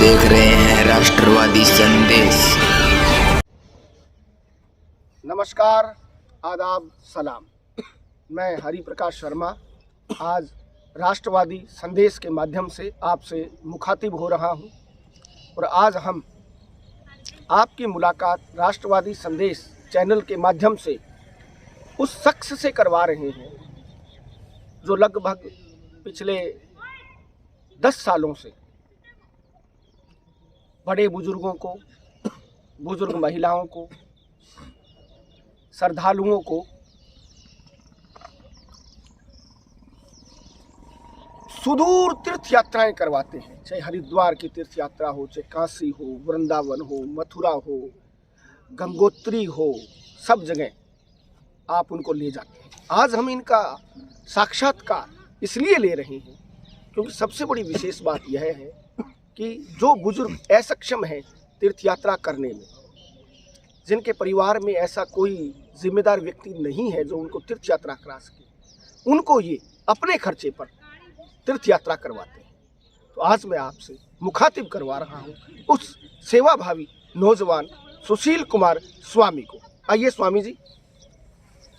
देख रहे हैं राष्ट्रवादी संदेश। नमस्कार, आदाब, सलाम। मैं हरि प्रकाश शर्मा आज राष्ट्रवादी संदेश के माध्यम से आपसे मुखातिब हो रहा हूं और आज हम आपकी मुलाकात राष्ट्रवादी संदेश चैनल के माध्यम से उस शख्स से करवा रहे हैं जो लगभग पिछले 10 सालों से बड़े बुजुर्गों को, बुजुर्ग महिलाओं को, श्रद्धालुओं को सुदूर तीर्थ यात्राएं करवाते हैं। चाहे हरिद्वार की तीर्थ यात्रा हो, चाहे काशी हो, वृंदावन हो, मथुरा हो, गंगोत्री हो, सब जगह आप उनको ले जाते हैं। आज हम इनका साक्षात्कार इसलिए ले रहे हैं क्योंकि सबसे बड़ी विशेष बात यह है कि जो बुजुर्ग असक्षम है तीर्थ यात्रा करने में, जिनके परिवार में ऐसा कोई जिम्मेदार व्यक्ति नहीं है जो उनको तीर्थ यात्रा करा सके, उनको ये अपने खर्चे पर तीर्थ यात्रा करवाते हैं। तो आज मैं आपसे मुखातिब करवा रहा हूँ उस सेवाभावी नौजवान सुशील कुमार स्वामी को। आइए स्वामी जी।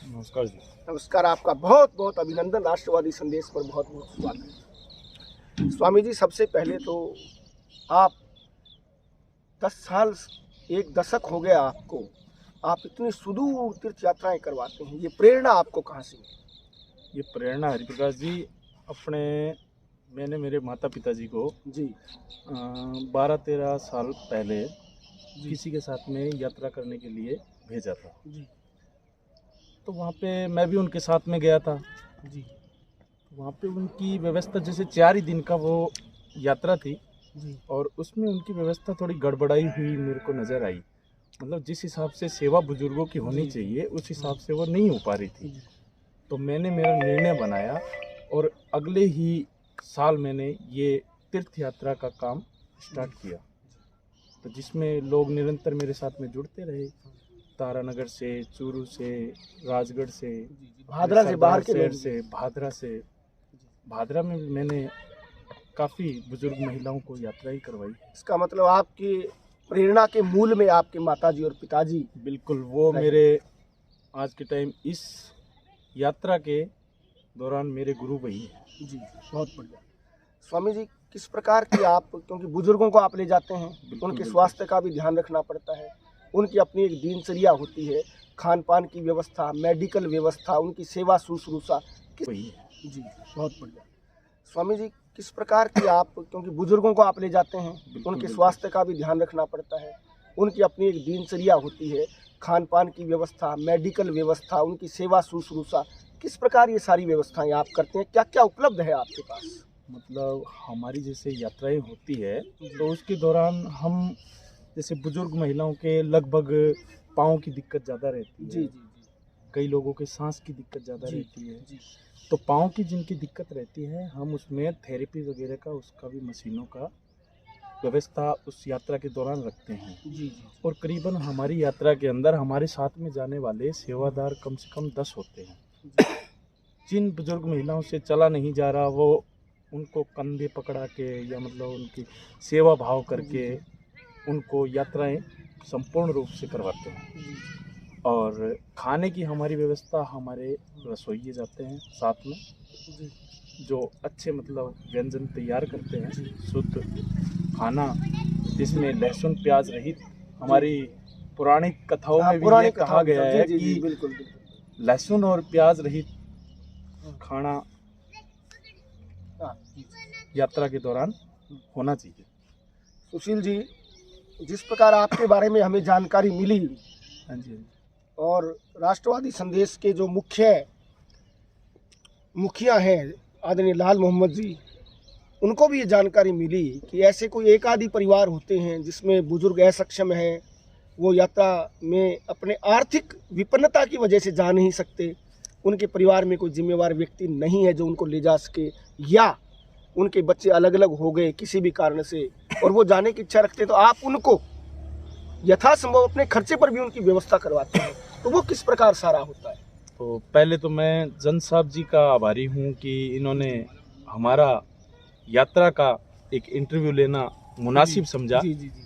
नमस्कार जी। नमस्कार, आपका बहुत बहुत अभिनंदन। राष्ट्रवादी संदेश पर बहुत बहुत स्वागत है। स्वामी जी, सबसे पहले तो आप 10 साल, एक दशक हो गया आपको, आप इतनी सुदूर तीर्थ यात्राएं करवाते हैं, ये प्रेरणा आपको कहाँ से मिली? ये प्रेरणा हरिप्रकाश जी मैंने मेरे माता पिता जी को जी 12-13 साल पहले किसी के साथ में यात्रा करने के लिए भेजा था जी। तो वहाँ पे मैं भी उनके साथ में गया था जी। वहाँ पे उनकी व्यवस्था जैसे 4 ही दिन का वो यात्रा थी जी। और उसमें उनकी व्यवस्था थोड़ी गड़बड़ाई हुई मेरे को नज़र आई। मतलब जिस हिसाब से सेवा बुजुर्गों की होनी चाहिए उस हिसाब से वो नहीं हो पा रही थी। तो मैंने मेरा निर्णय बनाया और अगले ही साल मैंने ये तीर्थ यात्रा का काम स्टार्ट किया, तो जिसमें लोग निरंतर मेरे साथ में जुड़ते रहे। तारानगर से, चूरू से, राजगढ़ से, भादरा से, बाहर के शहर से, भादरा में भी मैंने काफ़ी बुजुर्ग महिलाओं को यात्रा ही करवाई। इसका मतलब आपकी प्रेरणा के मूल में आपके माताजी और पिताजी बिल्कुल, वो मेरे आज के टाइम इस यात्रा के दौरान मेरे गुरु वही हैं। जी, बहुत बढ़िया। स्वामी जी, किस प्रकार की आप, क्योंकि बुजुर्गों को आप ले जाते हैं, उनके स्वास्थ्य का भी ध्यान रखना पड़ता है, उनकी अपनी एक दिनचर्या होती है, खान पान की व्यवस्था, मेडिकल व्यवस्था, उनकी सेवा शुश्रूषा वही है। जी, बहुत बढ़िया। स्वामी जी, किस प्रकार की आप, क्योंकि बुजुर्गों को आप ले जाते हैं, उनके स्वास्थ्य का भी ध्यान रखना पड़ता है, उनकी अपनी एक दिनचर्या होती है, खान पान की व्यवस्था, मेडिकल व्यवस्था, उनकी सेवा शुश्रूषा, किस प्रकार ये सारी व्यवस्थाएं आप करते हैं? क्या क्या उपलब्ध है आपके पास? मतलब हमारी जैसे यात्राएं होती है तो उसके दौरान हम जैसे बुजुर्ग महिलाओं के लगभग पाँव की दिक्कत ज़्यादा रहती है। जी। कई लोगों के सांस की दिक्कत ज़्यादा रहती है। जी। तो पाँव की जिनकी दिक्कत रहती है हम उसमें थेरेपी वगैरह का, उसका भी मशीनों का व्यवस्था उस यात्रा के दौरान रखते हैं। जी। और करीबन हमारी यात्रा के अंदर हमारे साथ में जाने वाले सेवादार कम से कम 10 होते हैं। जिन बुजुर्ग महिलाओं से चला नहीं जा रहा वो उनको कंधे पकड़ा के या मतलब उनकी सेवा भाव करके उनको यात्राएं संपूर्ण रूप से करवाते हैं। और खाने की हमारी व्यवस्था, हमारे रसोइये जाते हैं साथ में जो अच्छे मतलब व्यंजन तैयार करते हैं, शुद्ध खाना जिसमें लहसुन प्याज रहित। हमारी पुरानी कथाओं में भी ये कहा गया है कि लहसुन और प्याज रहित खाना यात्रा के दौरान होना चाहिए। सुशील जी, जिस प्रकार आपके बारे में हमें जानकारी मिली, हाँ जी, और राष्ट्रवादी संदेश के जो मुखिया हैं आदरणीय लाल मोहम्मद जी, उनको भी ये जानकारी मिली कि ऐसे कोई एक आदि परिवार होते हैं जिसमें बुजुर्ग असक्षम हैं, वो यात्रा में अपने आर्थिक विपन्नता की वजह से जा नहीं सकते, उनके परिवार में कोई जिम्मेवार व्यक्ति नहीं है जो उनको ले जा सके, या उनके बच्चे अलग अलग हो गए किसी भी कारण से और वो जाने की इच्छा रखते, तो आप उनको यथासंभव अपने खर्चे पर भी उनकी व्यवस्था करवाते हैं। तो वो किस प्रकार सारा होता है? तो पहले तो मैं जन साहब जी का आभारी हूँ कि इन्होंने हमारा यात्रा का एक इंटरव्यू लेना मुनासिब समझा। जी जी जी।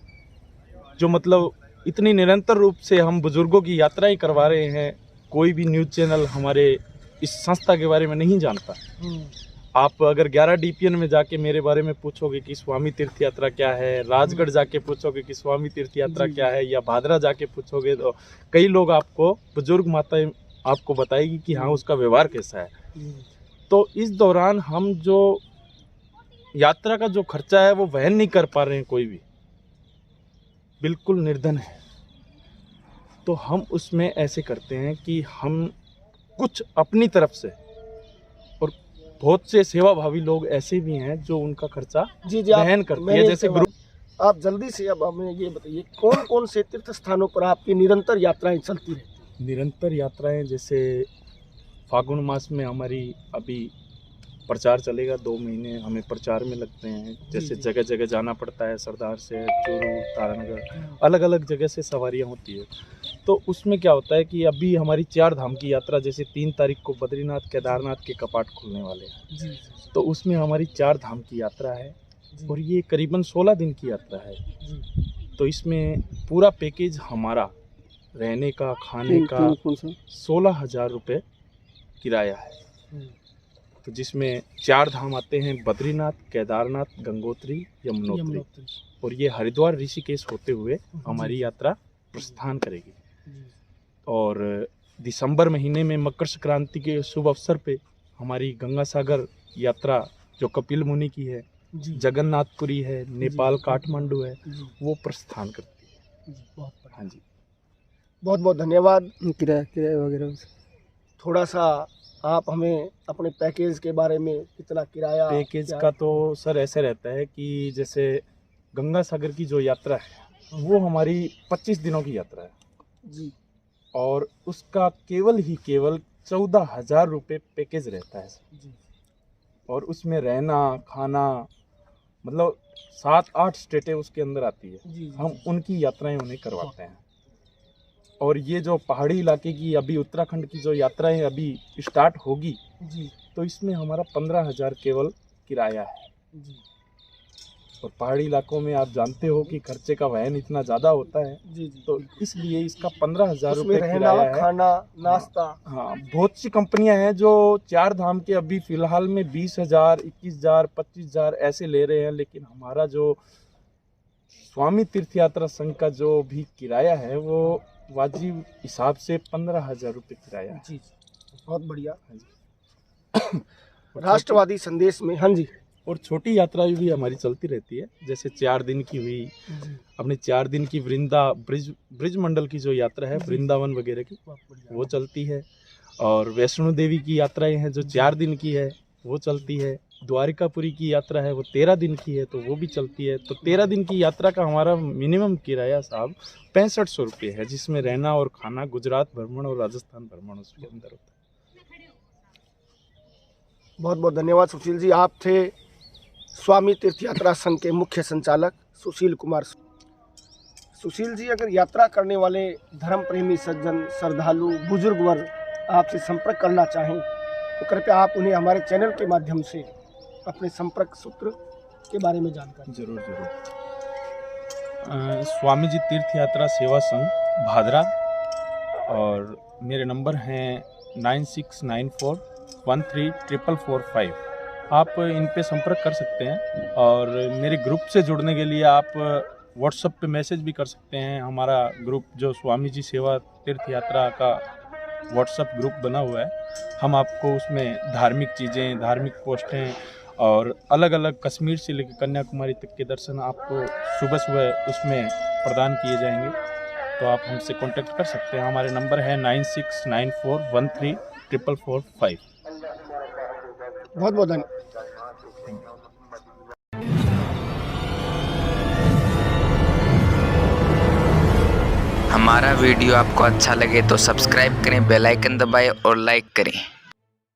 जो मतलब इतनी निरंतर रूप से हम बुजुर्गों की यात्राएं करवा रहे हैं, कोई भी न्यूज़ चैनल हमारे इस संस्था के बारे में नहीं जानता। आप अगर 11 DPN में जाके मेरे बारे में पूछोगे कि स्वामी तीर्थ यात्रा क्या है, राजगढ़ जाके पूछोगे कि स्वामी तीर्थ यात्रा क्या है, या भादरा जाके पूछोगे तो कई लोग आपको, बुजुर्ग माताएं आपको बताएगी कि हाँ उसका व्यवहार कैसा है। तो इस दौरान हम जो यात्रा का जो खर्चा है वो वहन नहीं कर पा रहे हैं, कोई भी बिल्कुल निर्धन है। तो हम उसमें ऐसे करते हैं कि हम कुछ अपनी तरफ से, और बहुत से सेवाभावी लोग ऐसे भी हैं जो उनका खर्चा जी जी वहन करते हैं, जैसे ग्रुप। आप जल्दी से अब हमें ये बताइए कौन कौन से तीर्थ स्थानों पर आपकी निरंतर यात्राएं चलती रहती? निरंतर यात्राएं जैसे फागुन मास में हमारी अभी प्रचार चलेगा, 2 महीने हमें प्रचार में लगते हैं। जैसे जगह जगह जाना पड़ता है, सरदार से चूरू, तारानगर, अलग अलग जगह से सवारियां होती है। तो उसमें क्या होता है कि अभी हमारी 4 धाम की यात्रा, जैसे 3 तारीख को बद्रीनाथ केदारनाथ के कपाट खुलने वाले हैं, जी तो उसमें हमारी 4 धाम की यात्रा है और ये करीबन 16 दिन की यात्रा है। तो इसमें पूरा पैकेज हमारा रहने का, खाने का 16,000 रुपये किराया है। तो जिसमें 4 धाम आते हैं, बद्रीनाथ, केदारनाथ, गंगोत्री, यमुनोत्री, और ये हरिद्वार ऋषिकेश होते हुए हमारी यात्रा प्रस्थान करेगी। और दिसंबर महीने में मकर संक्रांति के शुभ अवसर पे हमारी गंगा सागर यात्रा, जो कपिल मुनि की है, जगन्नाथपुरी है, नेपाल काठमांडू है, वो प्रस्थान करती है। हाँ जी, बहुत बहुत धन्यवाद। किराया वगैरह थोड़ा सा आप हमें अपने पैकेज के बारे में, कितना किराया? पैकेज का तो सर ऐसे रहता है कि जैसे गंगा सागर की जो यात्रा है वो हमारी 25 दिनों की यात्रा है जी, और उसका केवल 14,000 रुपये पैकेज रहता है जी। और उसमें रहना, खाना, मतलब 7-8 स्टेटें उसके अंदर आती है जी, हम उनकी यात्राएं उन्हें करवाते हैं। और ये जो पहाड़ी इलाके की, अभी उत्तराखंड की जो यात्राएं अभी स्टार्ट होगी जी, तो इसमें हमारा 15,000 केवल किराया है जी। और पहाड़ी इलाकों में आप जानते हो कि खर्चे का वहन इतना ज़्यादा होता है जी, जी, तो इसलिए इसका 15,000 रुपये किराया है। खाना, नाश्ता, हाँ, बहुत सी कंपनियां हैं जो 4 धाम के अभी फ़िलहाल में 20,000, 21,000, 25,000 ऐसे ले रहे हैं, लेकिन हमारा जो स्वामी तीर्थ यात्रा संघ का जो भी किराया है वो वाजिब हिसाब से 15,000 रुपये किराया है जी। बहुत बढ़िया। राष्ट्रवादी संदेश में, हाँ जी, और छोटी यात्रा भी हमारी चलती रहती है। जैसे 4 दिन की हुई, अपने 4 दिन की ब्रिज मंडल की जो यात्रा है, वृंदावन वगैरह की, वो चलती है। और वैष्णो देवी की यात्राएं हैं जो 4 दिन की है, वो चलती है। द्वारिकापुरी की यात्रा है वो 13 दिन की है, तो वो भी चलती है। तो 13 दिन की यात्रा का हमारा मिनिमम किराया साहब 6500 रुपये है, जिसमें रहना और खाना, गुजरात भ्रमण और राजस्थान भ्रमण उसके अंदर होता है। बहुत बहुत धन्यवाद सुशील जी। आप थे स्वामी तीर्थ यात्रा संघ के मुख्य संचालक सुशील कुमार। सुशील जी, अगर यात्रा करने वाले धर्म प्रेमी सज्जन, श्रद्धालु, बुजुर्ग वर्ग आपसे संपर्क करना चाहें तो कृपया आप उन्हें हमारे चैनल के माध्यम से अपने संपर्क सूत्र के बारे में जानकारी। जरूर। स्वामी जी तीर्थ यात्रा सेवा संघ भादरा, और मेरे नंबर हैं 9694134445। आप इन पे संपर्क कर सकते हैं। और मेरे ग्रुप से जुड़ने के लिए आप व्हाट्सएप पे मैसेज भी कर सकते हैं। हमारा ग्रुप जो स्वामी जी सेवा तीर्थ यात्रा का व्हाट्सएप ग्रुप बना हुआ है, हम आपको उसमें धार्मिक चीज़ें, धार्मिक पोस्टें और अलग अलग कश्मीर से लेकर कन्याकुमारी तक के दर्शन आपको सुबह सुबह उसमें प्रदान किए जाएंगे। तो आप हमसे कांटेक्ट कर सकते हैं। हमारे नंबर है 9694134445। बहुत बहुत धन्यवाद। हमारा वीडियो आपको अच्छा लगे तो सब्सक्राइब करें, बेल आइकन दबाएं और लाइक करें।